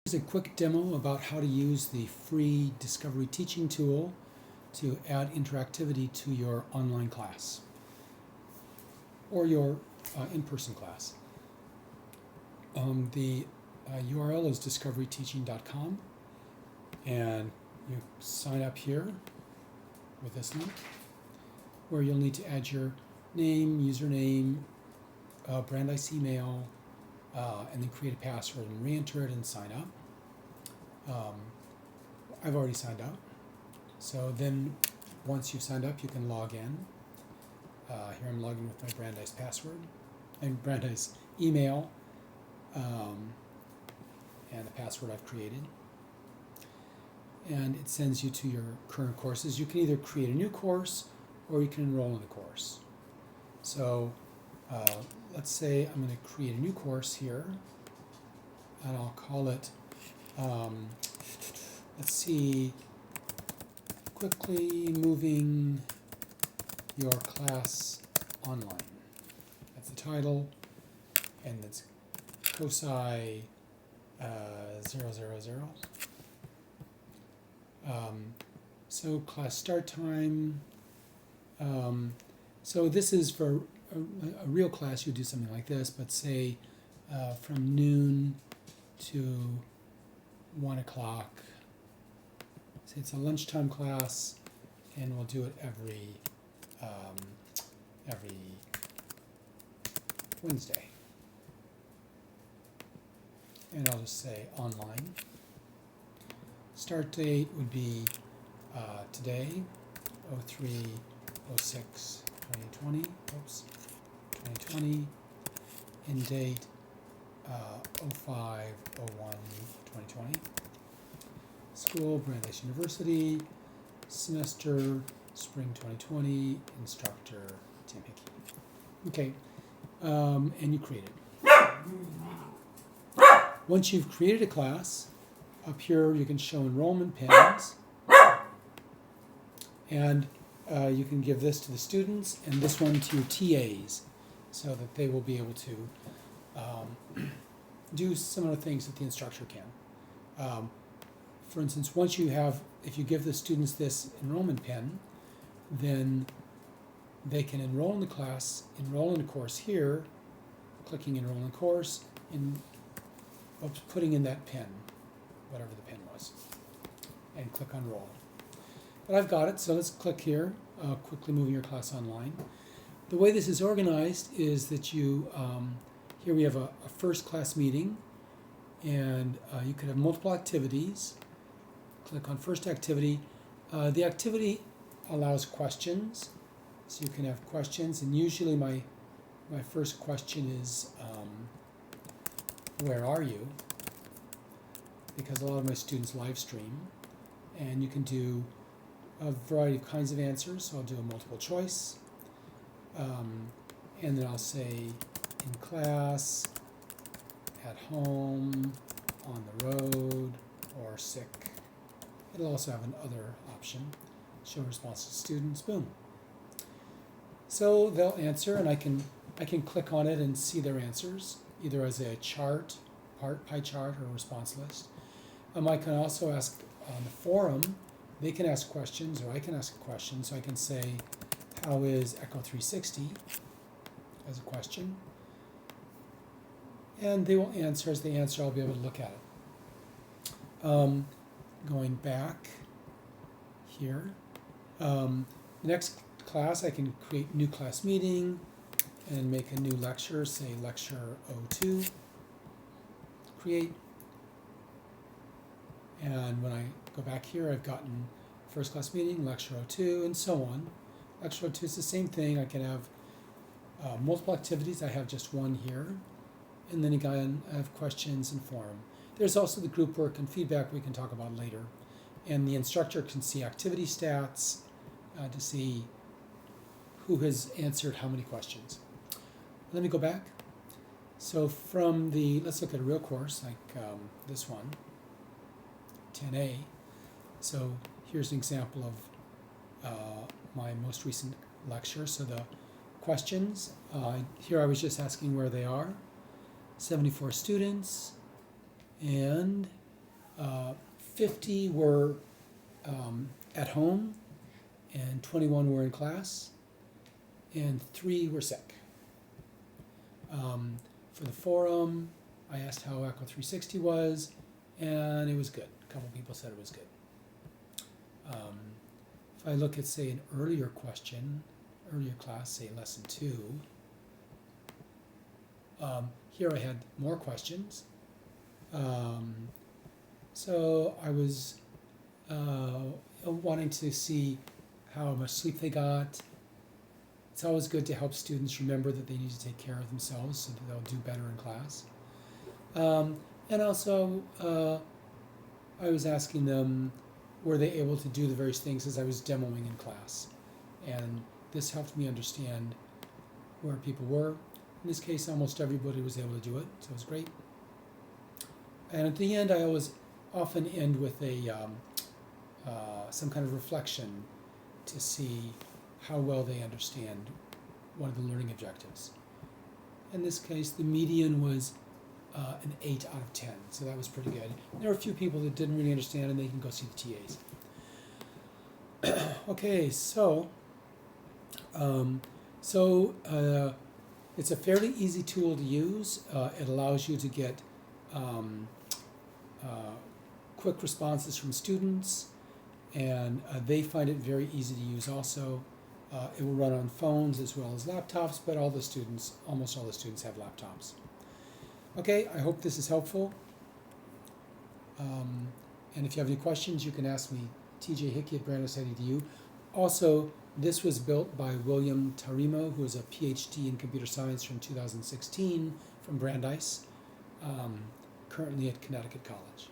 Here's a quick demo about how to use the free Discovery Teaching tool to add interactivity to your online class or your in-person class. The URL is discoveryteaching.com, and you sign up here with this link where you'll need to add your name, username, Brandeis email, and then create a password and re-enter it and sign up. I've already signed up. So then once you've signed up, you can log in. Here I'm logging with my Brandeis password and Brandeis email and the password I've created. And it sends you to your current courses. You can either create a new course or you can enroll in the course. So let's say I'm going to create a new course here, and I'll call it, let's see, quickly moving your class online. That's the title, and it's COSI 000. So class start time. So this is for a real class. You do something like this, but say from noon to 1 o'clock. Say it's a lunchtime class, and we'll do it every Wednesday. And I'll just say online. Start date would be today, 03/06/2020. Oops, 2020. End date 05/01/2020. School, Brandeis University. Semester, spring 2020. Instructor, Tim Hickey. Okay, and you create it. Once you've created a class, up here you can show enrollment pins, and you can give this to the students and this one to your TAs so that they will be able to do similar things that the instructor can. For instance, if you give the students this enrollment pin, then they can enroll in the class, enroll in a course here, clicking enroll in course, and putting in that pin, whatever the pin was, and click on roll. But I've got it, so let's click here, quickly moving your class online. The way this is organized is that you, here we have a first class meeting, and you could have multiple activities. Click on first activity. The activity allows questions, so you can have questions, and usually my first question is, where are you? Because a lot of my students live stream, and you can do a variety of kinds of answers. So I'll do a multiple choice, and then I'll say in class, at home, on the road, or sick. It'll also have another option, show responses to students, boom. So they'll answer, and I can click on it and see their answers, either as a chart, pie chart, or a response list. I can also ask on the forum, they can ask questions, or I can ask a question. So I can say, how is Echo 360, as a question. And they will answer. As they answer, I'll be able to look at it. Going back here, next class, I can create new class meeting and make a new lecture, say lecture 02, create. And when I go back here, I've gotten first class meeting, lecture 02, and so on. Lecture 02 is the same thing. I can have multiple activities. I have just one here. And then again, I have questions and forum. There's also the group work and feedback we can talk about later. And the instructor can see activity stats to see who has answered how many questions. Let me go back. So let's look at a real course like this one, 10A. So here's an example of my most recent lecture. So the questions, here I was just asking where they are. 74 students, and 50 were at home, and 21 were in class, and 3 were sick. For the forum, I asked how Echo 360 was, and it was good. A couple people said it was good. If I look at, say, an earlier class, say lesson 2, here I had more questions. So I was wanting to see how much sleep they got. It's always good to help students remember that they need to take care of themselves so that they'll do better in class. And also, I was asking them, were they able to do the various things as I was demoing in class? And this helped me understand where people were. In this case, almost everybody was able to do it, so it was great. And at the end, I always often end with some kind of reflection to see how well they understand one of the learning objectives. In this case, the median was an 8 out of 10, so that was pretty good. There were a few people that didn't really understand, and they can go see the TAs. Okay, so it's a fairly easy tool to use. It allows you to get quick responses from students, and they find it very easy to use also. It will run on phones as well as laptops, but almost all the students have laptops. Okay, I hope this is helpful. And if you have any questions, you can ask me, tjhickey@brandeis.edu. Also, this was built by William Tarimo, who is a PhD in computer science from 2016 from Brandeis, currently at Connecticut College.